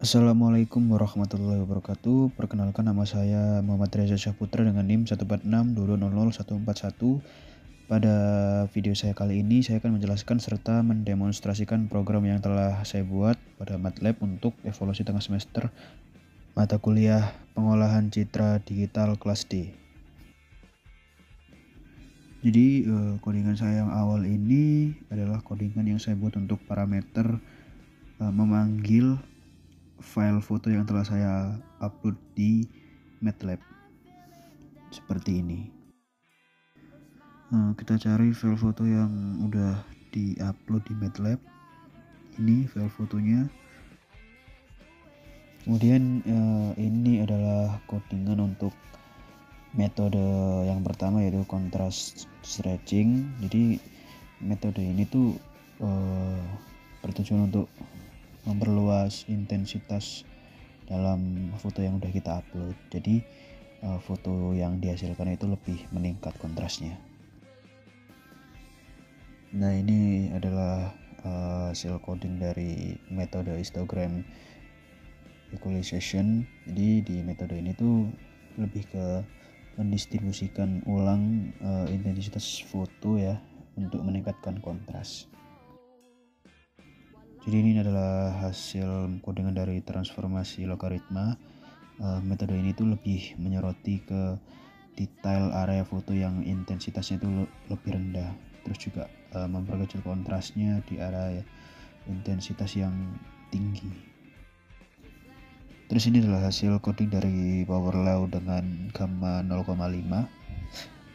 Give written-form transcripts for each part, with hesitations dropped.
Assalamualaikum warahmatullahi wabarakatuh. Perkenalkan, nama saya Muhammad Reza Syahputra dengan NIM 14622000141. Pada video saya kali ini saya akan menjelaskan serta mendemonstrasikan program yang telah saya buat pada MATLAB untuk evaluasi tengah semester mata kuliah Pengolahan Citra Digital kelas D. Jadi codingan saya yang awal ini adalah codingan yang saya buat untuk parameter memanggil file foto yang telah saya upload di MATLAB seperti ini. Kita cari file foto yang udah di-upload di MATLAB. Ini file fotonya. Kemudian ini adalah codingan untuk metode yang pertama, yaitu contrast stretching. Jadi metode ini tuh bertujuan untuk memperluas intensitas dalam foto yang udah kita upload. Jadi foto yang dihasilkan itu lebih meningkat kontrasnya. Nah, ini adalah hasil coding dari metode histogram equalization. Jadi di metode ini tuh lebih ke mendistribusikan ulang intensitas foto ya untuk meningkatkan kontras. Jadi ini adalah hasil codingan dari transformasi logaritma. Metode ini tuh lebih menyoroti ke detail area foto yang intensitasnya itu lebih rendah, terus juga memperkecil kontrasnya di area intensitas yang tinggi. Terus ini adalah hasil coding dari power law dengan gamma 0,5.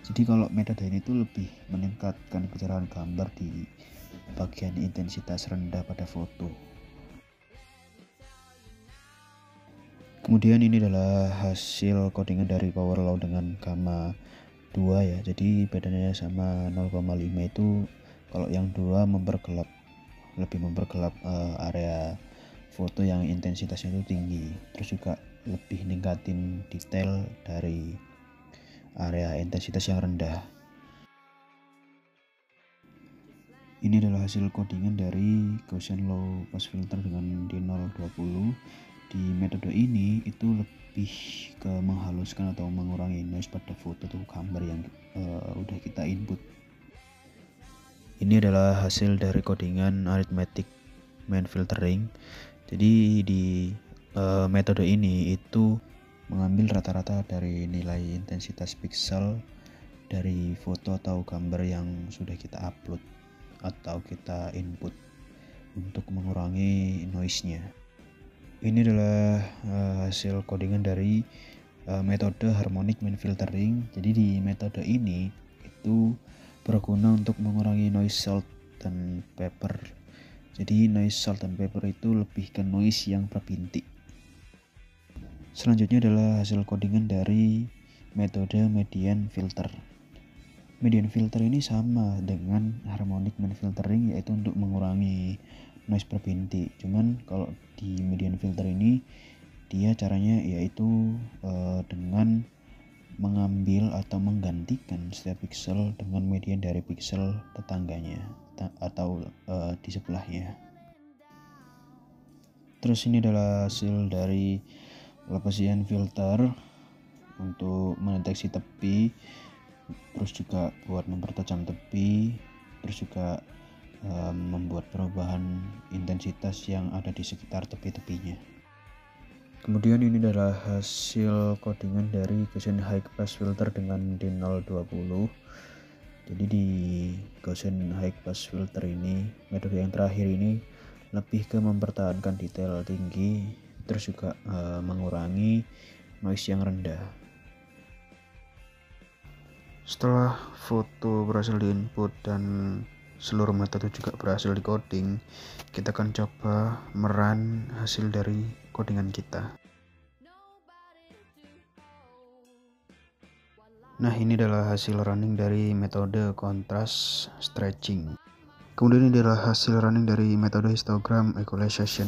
Jadi kalau metode ini tuh lebih meningkatkan kecerahan gambar di bagian intensitas rendah pada foto. Kemudian ini adalah hasil codingan dari power law dengan gamma 2 ya. Jadi bedanya sama 0,5 itu kalau yang 2 lebih mempergelap area foto yang intensitasnya itu tinggi, terus juga lebih ningkatin detail dari area intensitas yang rendah. Ini adalah hasil codingan dari Gaussian low pass filter dengan D020. Di metode ini itu lebih ke menghaluskan atau mengurangi noise pada foto atau gambar yang udah kita input. Ini adalah hasil dari codingan arithmetic mean filtering. Jadi di metode ini itu mengambil rata-rata dari nilai intensitas pixel dari foto atau gambar yang sudah kita upload atau kita input untuk mengurangi noise-nya. Ini adalah hasil codingan dari metode harmonic mean filtering. Jadi di metode ini itu berguna untuk mengurangi noise salt and paper. Jadi noise salt and paper itu lebih ke noise yang berbintik. Selanjutnya adalah hasil codingan dari metode median filter. Median filter ini sama dengan harmonic mean filtering, yaitu untuk mengurangi noise berbintik. Cuman kalau di median filter ini dia caranya yaitu dengan mengambil atau menggantikan setiap pixel dengan median dari pixel tetangganya atau di sebelahnya. Terus ini adalah hasil dari Laplacian filter untuk mendeteksi tepi, terus juga buat mempertajam tepi, terus juga membuat perubahan intensitas yang ada di sekitar tepi-tepinya. Kemudian ini adalah hasil codingan dari Gaussian high pass filter dengan D020. Jadi di Gaussian high pass filter ini, metode yang terakhir ini lebih ke mempertahankan detail tinggi, terus juga mengurangi noise yang rendah. Setelah foto berhasil diinput dan seluruh metode juga berhasil di-coding, kita akan coba merun hasil dari codingan kita. Nah, ini adalah hasil running dari metode contrast stretching. Kemudian ini adalah hasil running dari metode histogram equalization.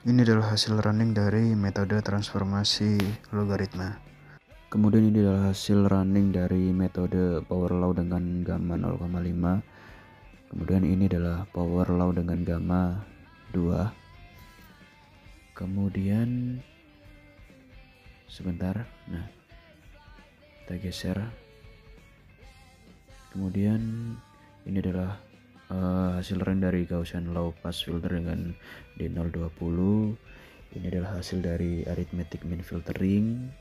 Ini adalah hasil running dari metode transformasi logaritma. Kemudian ini adalah hasil running dari metode power law dengan gamma 0,5. Kemudian ini adalah power law dengan gamma 2. Kemudian sebentar, nah kita geser. Kemudian ini adalah hasil run dari Gaussian low pass filter dengan D020. Ini adalah hasil dari arithmetic mean filtering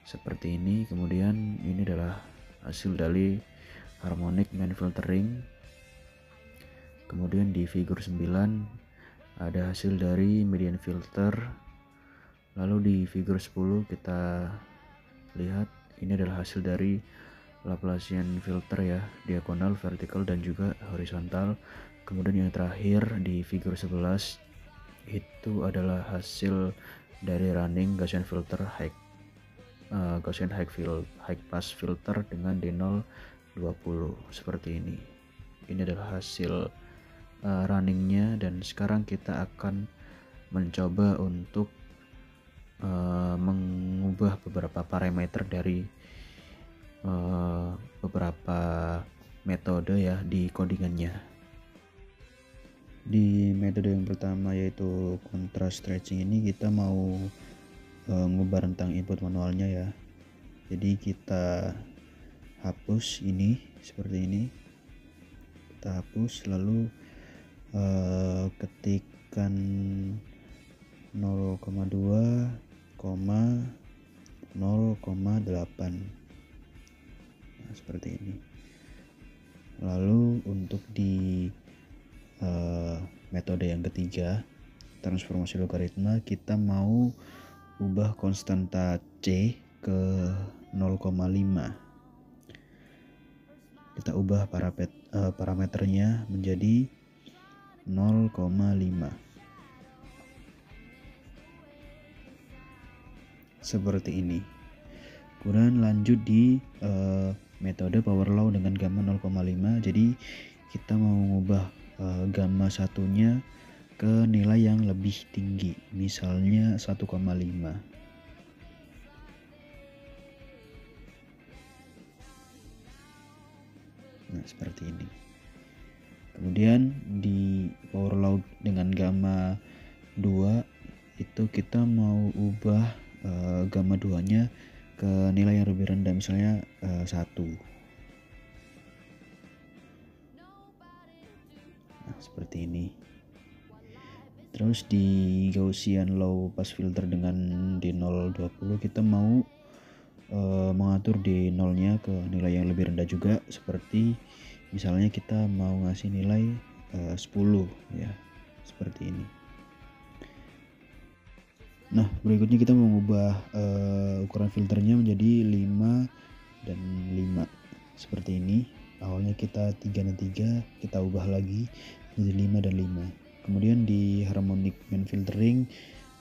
seperti ini. Kemudian ini adalah hasil dari harmonic mean filtering. Kemudian di figur 9 ada hasil dari median filter. Lalu di figur 10 kita lihat ini adalah hasil dari Laplacian filter ya, diagonal, vertikal, dan juga horizontal. Kemudian yang terakhir di figur 11 itu adalah hasil dari running Gaussian filter Gaussian high pass filter dengan D020 seperti ini. Ini adalah hasil runningnya, dan sekarang kita akan mencoba untuk mengubah beberapa parameter dari beberapa metode ya di codingannya. Di metode yang pertama yaitu contrast stretching ini kita mau ngubah rentang input manualnya ya. Jadi kita hapus ini seperti ini, kita hapus lalu ketikkan 0,2, 0,8. Nah, seperti ini. Lalu untuk di metode yang ketiga, transformasi logaritma, kita mau ubah konstanta C ke 0,5. Kita ubah parameternya menjadi 0,5 seperti ini. Kemudian lanjut di metode power law dengan gamma 0,5. Jadi kita mau mengubah gamma satunya ke nilai yang lebih tinggi, misalnya 1,5. Nah, seperti ini. Kemudian di power law dengan gamma 2 itu kita mau ubah gamma 2 nya ke nilai yang lebih rendah, misalnya 1. Nah, seperti ini. Terus di Gaussian low pass filter dengan D020 kita mau mengatur D0 nya ke nilai yang lebih rendah juga, seperti misalnya kita mau ngasih nilai 10 ya, seperti ini. Nah, berikutnya kita mengubah ukuran filternya menjadi 5 dan 5 seperti ini. Awalnya kita 3 dan 3, kita ubah lagi menjadi 5 dan 5. Kemudian di harmonic mean filtering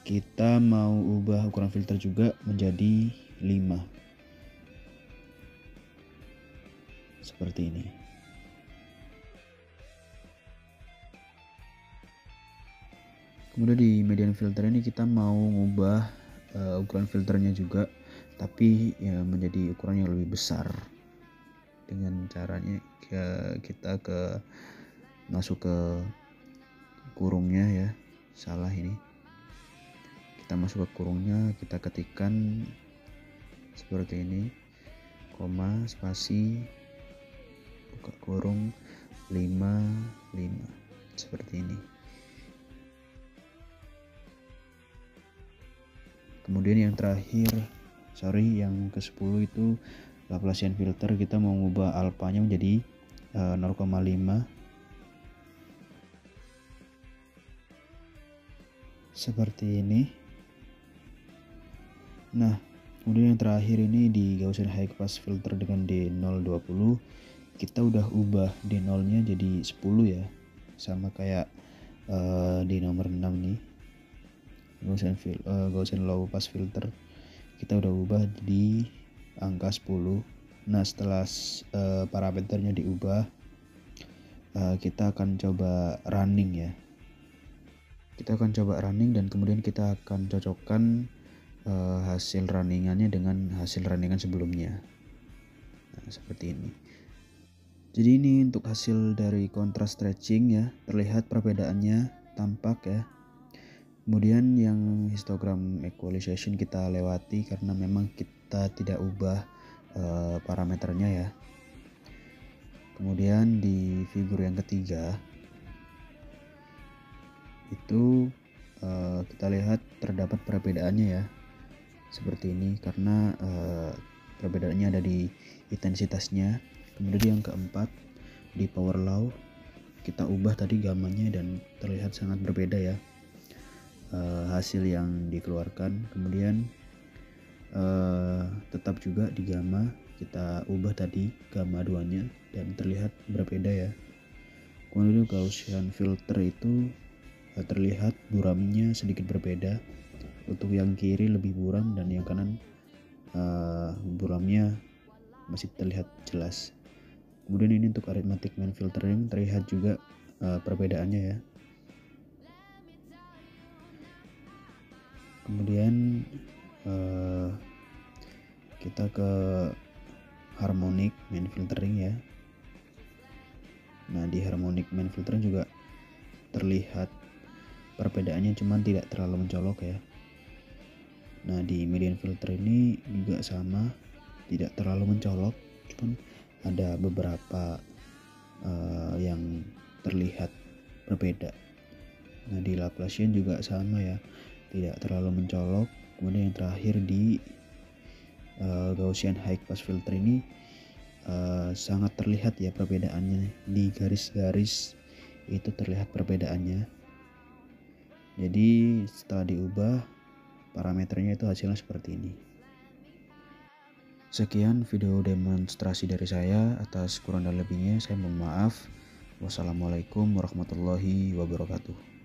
kita mau ubah ukuran filter juga menjadi 5 seperti ini. Kemudian di median filter ini kita mau ngubah ukuran filternya juga, tapi ya menjadi ukuran yang lebih besar. Dengan caranya kita masuk ke kurungnya ya, salah ini. Kita masuk ke kurungnya, kita ketikkan seperti ini, koma, spasi, buka kurung, 5 seperti ini. Kemudian yang terakhir, yang ke-10 itu Laplacian filter, kita mau mengubah alfanya menjadi 0,5 seperti ini. Nah, kemudian yang terakhir ini di Gaussian high pass filter dengan D020, kita udah ubah D0 nya jadi 10 ya, sama kayak di nomor 6 nih, Gaussian low pass filter kita udah ubah di angka 10. Nah, setelah parameternya diubah, kita akan coba running ya. Kita akan coba running dan kemudian kita akan cocokkan hasil runningannya dengan hasil runningan sebelumnya. Nah, seperti ini. Jadi ini untuk hasil dari contrast stretching ya, terlihat perbedaannya tampak ya. Kemudian yang histogram equalization kita lewati karena memang kita tidak ubah parameternya ya. Kemudian di figur yang ketiga itu kita lihat terdapat perbedaannya ya, seperti ini karena perbedaannya ada di intensitasnya. Kemudian yang keempat di power law kita ubah tadi gamanya dan terlihat sangat berbeda ya hasil yang dikeluarkan. Kemudian tetap juga di gamma kita ubah tadi gamma 2 nya dan terlihat berbeda ya. Kemudian Gaussian filter itu terlihat buramnya sedikit berbeda. Untuk yang kiri lebih buram dan yang kanan buramnya masih terlihat jelas. Kemudian ini untuk arithmetic mean filtering terlihat juga perbedaannya ya. Kemudian kita ke harmonic mean filtering ya. Nah di harmonic mean filtering juga terlihat perbedaannya, cuman tidak terlalu mencolok ya. Nah di median filter ini juga sama, tidak terlalu mencolok, cuman ada beberapa yang terlihat berbeda. Nah di Laplacian juga sama ya, tidak terlalu mencolok. Kemudian yang terakhir di Gaussian high pass filter ini sangat terlihat ya perbedaannya, di garis-garis itu terlihat perbedaannya. Jadi setelah diubah parameternya itu hasilnya seperti ini. Sekian video demonstrasi dari saya. Atas kurang dan lebihnya saya mohon maaf. Wassalamualaikum warahmatullahi wabarakatuh.